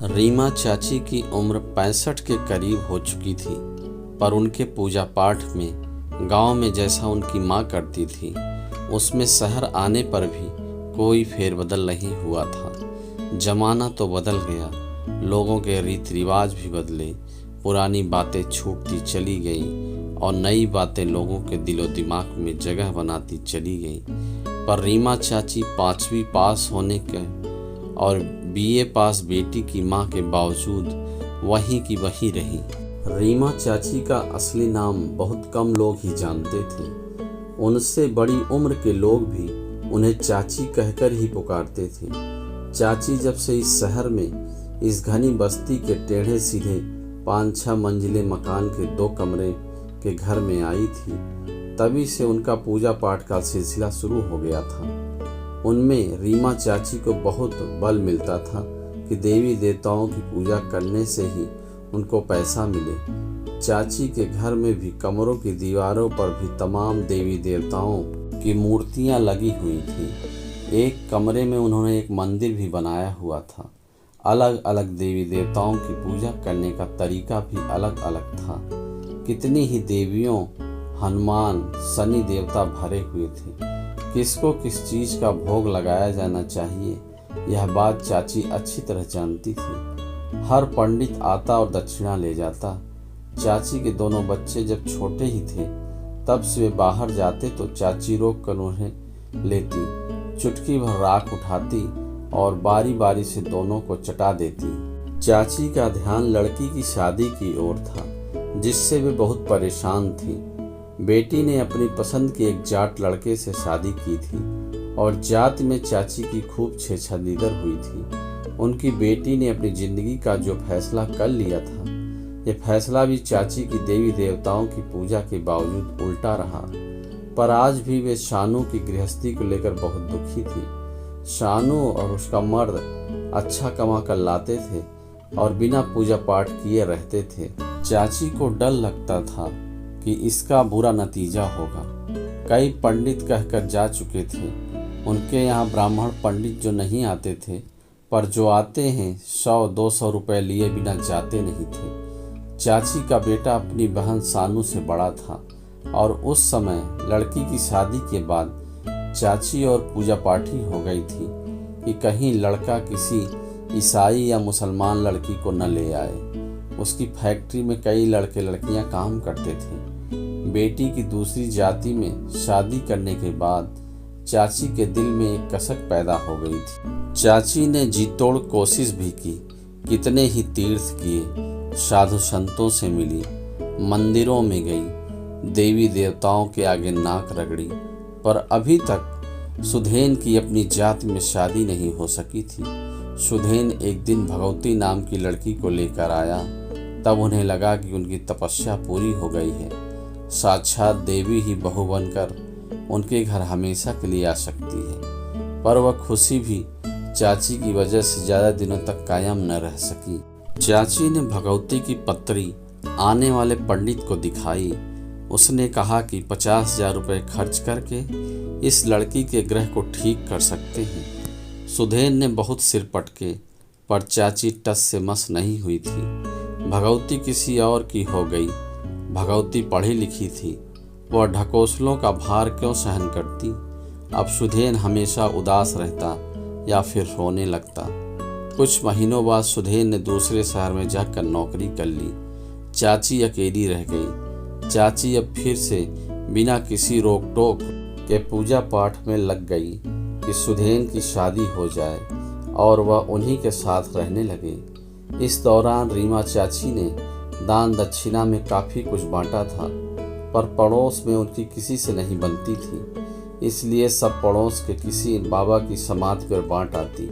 रीमा चाची की उम्र 65 के करीब हो चुकी थी, पर उनके पूजा पाठ में गांव में जैसा उनकी माँ करती थी उसमें शहर आने पर भी कोई फेरबदल नहीं हुआ था। जमाना तो बदल गया, लोगों के रीति रिवाज भी बदले, पुरानी बातें छूटती चली गईं और नई बातें लोगों के दिलो दिमाग में जगह बनाती चली गईं। पर रीमा चाची 5वीं पास होने के और बीए पास बेटी की मां के बावजूद वहीं की वहीं रही। रीमा चाची का असली नाम बहुत कम लोग ही जानते थे। उनसे बड़ी उम्र के लोग भी उन्हें चाची कहकर ही पुकारते थे। चाची जब से इस शहर में इस घनी बस्ती के टेढ़े सीधे 5-6 मंजिले मकान के 2 कमरे के घर में आई थी, तभी से उनका पूजा पाठ का सिलसिला शुरू हो गया था। उनमें रीमा चाची को बहुत बल मिलता था कि देवी देवताओं की पूजा करने से ही उनको पैसा मिले। चाची के घर में भी कमरों की दीवारों पर भी तमाम देवी देवताओं की मूर्तियां लगी हुई थी। एक कमरे में उन्होंने एक मंदिर भी बनाया हुआ था। अलग अलग देवी देवताओं की पूजा करने का तरीका भी अलग अलग था। कितनी ही देवियों, हनुमान, शनि देवता भरे हुए थे। किसको किस चीज़ का भोग लगाया जाना चाहिए यह बात चाची अच्छी तरह जानती थी। हर पंडित आता और दक्षिणा ले जाता। चाची के दोनों बच्चे जब छोटे ही थे तब से वे बाहर जाते तो चाची रोक कर उन्हें लेती, चुटकी भर राख उठाती और बारी बारी से दोनों को चटा देती। चाची का ध्यान लड़की की शादी की ओर था, जिससे वे बहुत परेशान थी। बेटी ने अपनी पसंद के एक जाट लड़के से शादी की थी और जात में चाची की खूब छेछलीदर हुई थी। उनकी बेटी ने अपनी जिंदगी का जो फैसला कर लिया था, ये फैसला भी चाची की देवी देवताओं की पूजा के बावजूद उल्टा रहा। पर आज भी वे शानू की गृहस्थी को लेकर बहुत दुखी थी। शानू और उसका मर्द अच्छा कमा कर लाते थे और बिना पूजा पाठ किए रहते थे। चाची को डर लगता था कि इसका बुरा नतीजा होगा। कई पंडित कहकर जा चुके थे। उनके यहाँ ब्राह्मण पंडित जो नहीं आते थे, पर जो आते हैं 100-200 रुपए लिए बिना जाते नहीं थे। चाची का बेटा अपनी बहन सानू से बड़ा था और उस समय लड़की की शादी के बाद चाची और पूजा पाठी हो गई थी कि कहीं लड़का किसी ईसाई या मुसलमान लड़की को न ले आए। उसकी फैक्ट्री में कई लड़के लड़कियां काम करते थे। बेटी की दूसरी जाति में शादी करने के बाद चाची के दिल में एक कसक पैदा हो गई थी। चाची ने जी तोड़ कोशिश भी की, कितने ही तीर्थ किए, साधु संतों से मिली, मंदिरों में गई, देवी देवताओं के आगे नाक रगड़ी, पर अभी तक सुधेन की अपनी जाति में शादी नहीं हो सकी थी। सुधेन एक दिन भगवती नाम की लड़की को लेकर आया, तब उन्हें लगा कि उनकी तपस्या पूरी हो गई है। साक्षात देवी ही बहू बनकर उनके घर हमेशा के लिए आ सकती है। पर वह खुशी भी चाची की वजह से ज़्यादा दिनों तक कायम न रह सकी। चाची ने भगवती की पत्री आने वाले पंडित को दिखाई। उसने कहा कि 50,000 रुपये खर्च करके इस लड़की के ग्रह को ठीक कर सकते हैं। सुधेन ने बहुत सिर पटके, पर चाची टस से मस नहीं हुई थी। भगवती किसी और की हो गई। भगवती पढ़ी लिखी थी, वह ढकोसलों का भार क्यों सहन करती। अब सुधेन हमेशा उदास रहता या फिर रोने लगता। कुछ महीनों बाद सुधेन ने दूसरे शहर में जाकर नौकरी कर ली। चाची अकेली रह गई। चाची अब फिर से बिना किसी रोक टोक के पूजा पाठ में लग गई कि सुधेन की शादी हो जाए और वह उन्हीं के साथ रहने लगे। इस दौरान रीमा चाची ने दान दक्षिणा में काफ़ी कुछ बांटा था, पर पड़ोस में उनकी किसी से नहीं बनती थी। इसलिए सब पड़ोस के किसी बाबा की समाधि पर बांट आती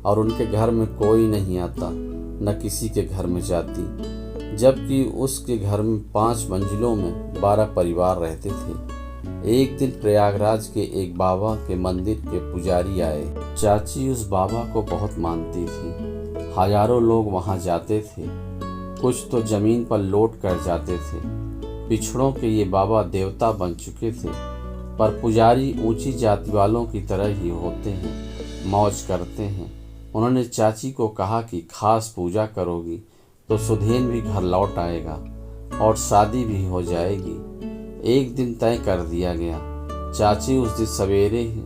और उनके घर में कोई नहीं आता, न किसी के घर में जाती। जबकि उसके घर में 5 मंजिलों में 12 परिवार रहते थे। एक दिन प्रयागराज के एक बाबा के मंदिर के पुजारी आए। चाची उस बाबा को बहुत मानती थी। हजारों लोग वहाँ जाते थे, कुछ तो जमीन पर लौट कर जाते थे। पिछड़ों के ये बाबा देवता बन चुके थे, पर पुजारी ऊंची जाति वालों की तरह ही होते हैं, मौज करते हैं। उन्होंने चाची को कहा कि खास पूजा करोगी तो सुधेन भी घर लौट आएगा और शादी भी हो जाएगी। एक दिन तय कर दिया गया। चाची उस दिन सवेरे ही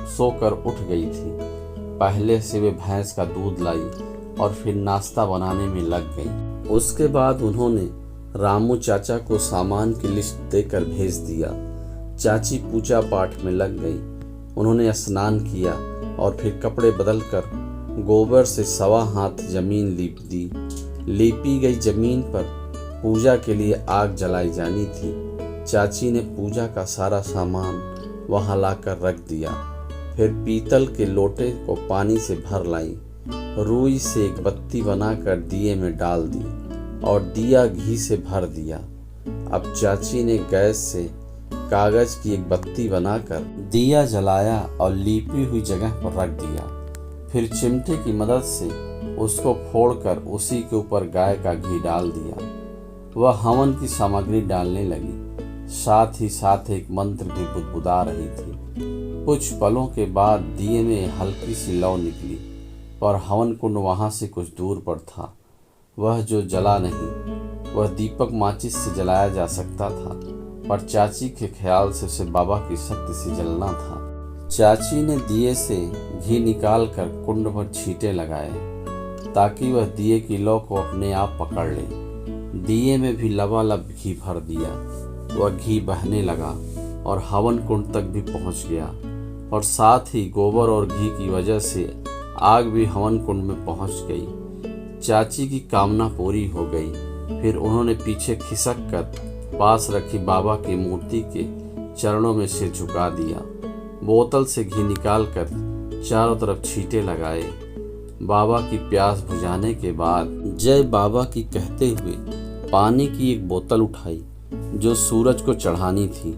सोकर उठ गई थी। पहले से वे भैंस का दूध लाई और फिर नाश्ता बनाने में लग गई। उसके बाद उन्होंने रामू चाचा को सामान की लिस्ट देकर भेज दिया। चाची पूजा पाठ में लग गई। उन्होंने स्नान किया और फिर कपड़े बदलकर गोबर से 1.25 हाथ जमीन लीप दी। लीपी गई जमीन पर पूजा के लिए आग जलाई जानी थी। चाची ने पूजा का सारा सामान वहां लाकर रख दिया। फिर पीतल के लोटे को पानी से भर लाई। रुई से एक बत्ती बनाकर दिए में डाल दी और दिया घी से भर दिया। अब चाची ने गैस से कागज की एक बत्ती बनाकर दिया जलाया और लीपी हुई जगह पर रख दिया। फिर चिमटे की मदद से उसको फोड़कर उसी के ऊपर गाय का घी डाल दिया। वह हवन की सामग्री डालने लगी। साथ ही साथ एक मंत्र भी बुदबुदा रही थी। कुछ पलों के बाद दिए में हल्की सी लौ निकली, पर हवन कुंड वहां से कुछ दूर पर था। वह जो जला नहीं, वह दीपक माचिस से जलाया जा सकता था, पर चाची के ख्याल से उसे बाबा की शक्ति से जलना था। चाची ने दिए से घी निकाल कर कुंड पर छींटे लगाए ताकि वह दिए की लौ को अपने आप पकड़ ले। दिए में भी लबालब घी भर दिया। वह घी बहने लगा और हवन कुंड तक भी पहुंच गया, और साथ ही गोबर और घी की वजह से आग भी हवन कुंड में पहुंच गई। चाची की कामना पूरी हो गई। फिर उन्होंने पीछे खिसक कर पास रखी बाबा की मूर्ति के चरणों में सिर झुका दिया। बोतल से घी निकालकर चारों तरफ छींटे लगाए। बाबा की प्यास बुझाने के बाद जय बाबा की कहते हुए पानी की एक बोतल उठाई जो सूरज को चढ़ानी थी।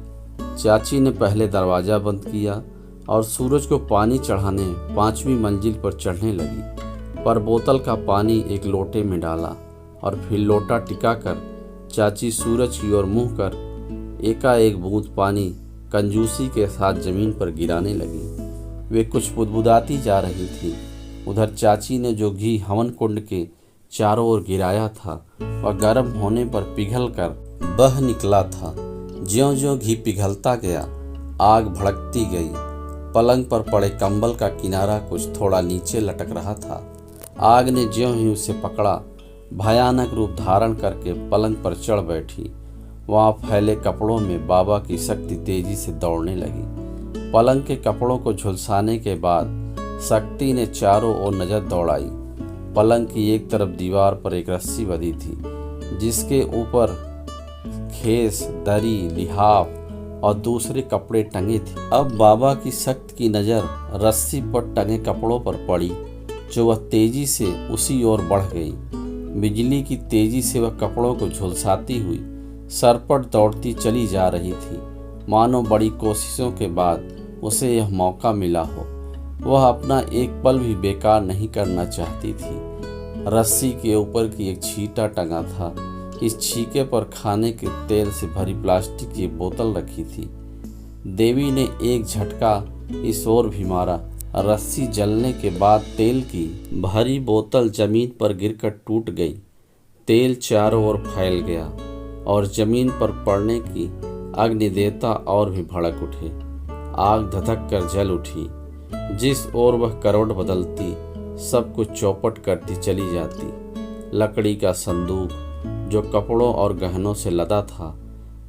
चाची ने पहले दरवाजा बंद किया और सूरज को पानी चढ़ाने 5वीं मंजिल पर चढ़ने लगी, पर बोतल का पानी एक लोटे में डाला और फिर लोटा टिकाकर चाची सूरज की ओर मुंह कर एकाएक बूंद पानी कंजूसी के साथ जमीन पर गिराने लगी। वे कुछ बुदबुदाती जा रही थी। उधर चाची ने जो घी हवन कुंड के चारों ओर गिराया था वह गर्म होने पर पिघल कर बह निकला था। ज्यों-ज्यों घी पिघलता गया आग भड़कती गई। पलंग पर पड़े कंबल का किनारा कुछ थोड़ा नीचे लटक रहा था। आग ने ज्यों ही उसे पकड़ा, भयानक रूप धारण करके पलंग पर चढ़ बैठी। वहां फैले कपड़ों में बाबा की शक्ति तेजी से दौड़ने लगी। पलंग के कपड़ों को झुलसाने के बाद शक्ति ने चारों ओर नजर दौड़ाई। पलंग की एक तरफ दीवार पर एक रस्सी बंधी थी जिसके ऊपर खेस, दरी, लिहाफ और दूसरे कपड़े टंगे थे। अब बाबा की शक्ति की नज़र रस्सी पर टंगे कपड़ों पर पड़ी जो वह तेजी से उसी ओर बढ़ गई। बिजली की तेजी से वह कपड़ों को झुलसाती हुई सरपट दौड़ती चली जा रही थी, मानो बड़ी कोशिशों के बाद उसे यह मौका मिला हो। वह अपना एक पल भी बेकार नहीं करना चाहती थी। रस्सी के ऊपर की एक छींटा टंगा था। इस छीके पर खाने के तेल से भरी प्लास्टिक की बोतल रखी थी। देवी ने एक झटका इस ओर भी मारा। रस्सी जलने के बाद तेल की भरी बोतल जमीन पर गिरकर टूट गई। तेल चारों ओर फैल गया और जमीन पर पड़ने की अग्निदेवता और भी भड़क उठे। आग धधक कर जल उठी। जिस ओर वह करवट बदलती सब कुछ चौपट करती चली जाती। लकड़ी का संदूक जो कपड़ों और गहनों से लदा था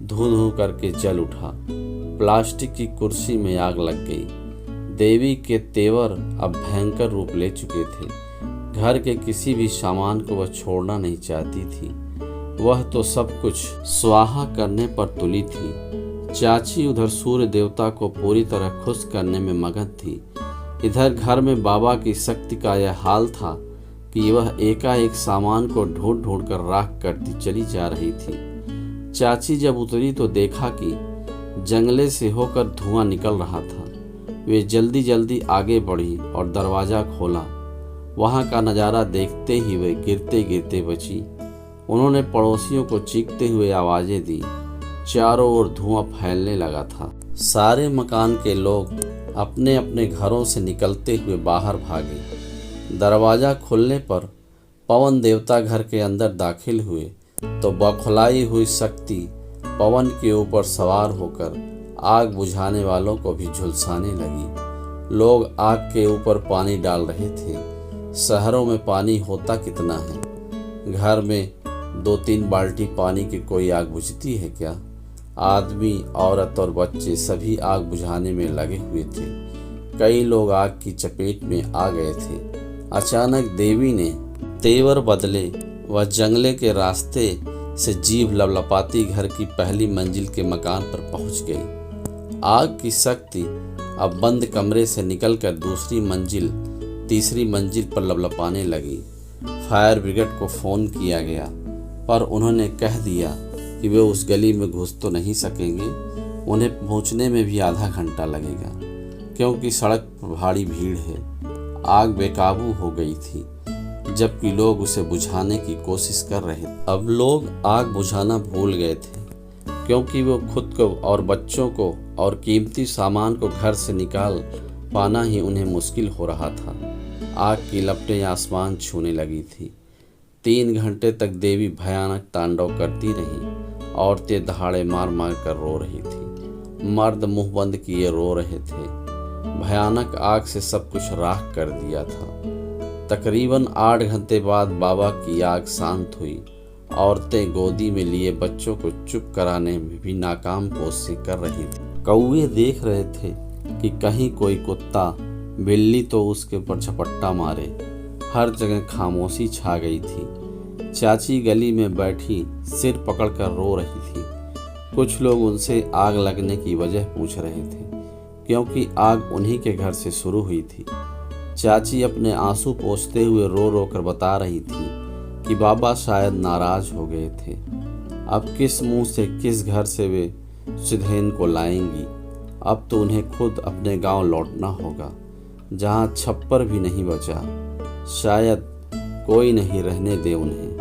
धू धू करके जल उठा। प्लास्टिक की कुर्सी में आग लग गई। देवी के तेवर अब भयंकर रूप ले चुके थे। घर के किसी भी सामान को वह छोड़ना नहीं चाहती थी। वह तो सब कुछ स्वाहा करने पर तुली थी। चाची उधर सूर्य देवता को पूरी तरह खुश करने में मगन थी। इधर घर में बाबा की शक्ति का यह हाल था कि वह एकाएक सामान को ढूंढ ढूंढ कर राख करती चली जा रही थी। चाची जब उतरी तो देखा कि जंगले से होकर धुआं निकल रहा था। वे जल्दी जल्दी आगे बढ़ी और दरवाज़ा खोला। वहाँ का नज़ारा देखते ही वे गिरते गिरते बची। उन्होंने पड़ोसियों को चीखते हुए आवाज़ें दी। चारों ओर धुआं फैलने लगा था। सारे मकान के लोग अपने अपने घरों से निकलते हुए बाहर भागे। दरवाज़ा खुलने पर पवन देवता घर के अंदर दाखिल हुए तो बौखलाई हुई शक्ति पवन के ऊपर सवार होकर आग बुझाने वालों को भी झुलसाने लगी। लोग आग के ऊपर पानी डाल रहे थे। शहरों में पानी होता कितना है, घर में 2-3 बाल्टी पानी की कोई आग बुझती है क्या? आदमी, औरत और बच्चे सभी आग बुझाने में लगे हुए थे। कई लोग आग की चपेट में आ गए थे। अचानक देवी ने तेवर बदले वह जंगले के रास्ते से जीभ लपलपाती घर की पहली मंजिल के मकान पर पहुंच गई। आग की शक्ति अब बंद कमरे से निकलकर दूसरी मंजिल, तीसरी मंजिल पर लपलपाने लगी। फायर ब्रिगेड को फ़ोन किया गया, पर उन्होंने कह दिया कि वे उस गली में घुस तो नहीं सकेंगे, उन्हें पहुंचने में भी आधा घंटा लगेगा, क्योंकि सड़क पर भारी भीड़ है। आग बेकाबू हो गई थी, जबकि लोग उसे बुझाने की कोशिश कर रहे थे। अब लोग आग बुझाना भूल गए थे, क्योंकि वो खुद को और बच्चों को और कीमती सामान को घर से निकाल पाना ही उन्हें मुश्किल हो रहा था। आग की लपटें आसमान छूने लगी थी। 3 घंटे तक देवी भयानक तांडव करती रहीं। औरतें दहाड़े मार मार कर रो रही थी, मर्द मुंह बंद किए रो रहे थे। भयानक आग से सब कुछ राख कर दिया था। तकरीबन 8 घंटे बाद बाबा की आग शांत हुई। औरतें गोदी में लिए बच्चों को चुप कराने में भी नाकाम कोशिश कर रही थी। कौवे देख रहे थे कि कहीं कोई कुत्ता बिल्ली तो उसके ऊपर झपट्टा मारे। हर जगह खामोशी छा गई थी। चाची गली में बैठी सिर पकड़कर रो रही थी। कुछ लोग उनसे आग लगने की वजह पूछ रहे थे, क्योंकि आग उन्हीं के घर से शुरू हुई थी। चाची अपने आंसू पोंछते हुए रो रो कर बता रही थी कि बाबा शायद नाराज हो गए थे। अब किस मुंह से किस घर से वे सिधेन को लाएंगी। अब तो उन्हें खुद अपने गांव लौटना होगा, जहां छप्पर भी नहीं बचा। शायद कोई नहीं रहने दे उन्हें।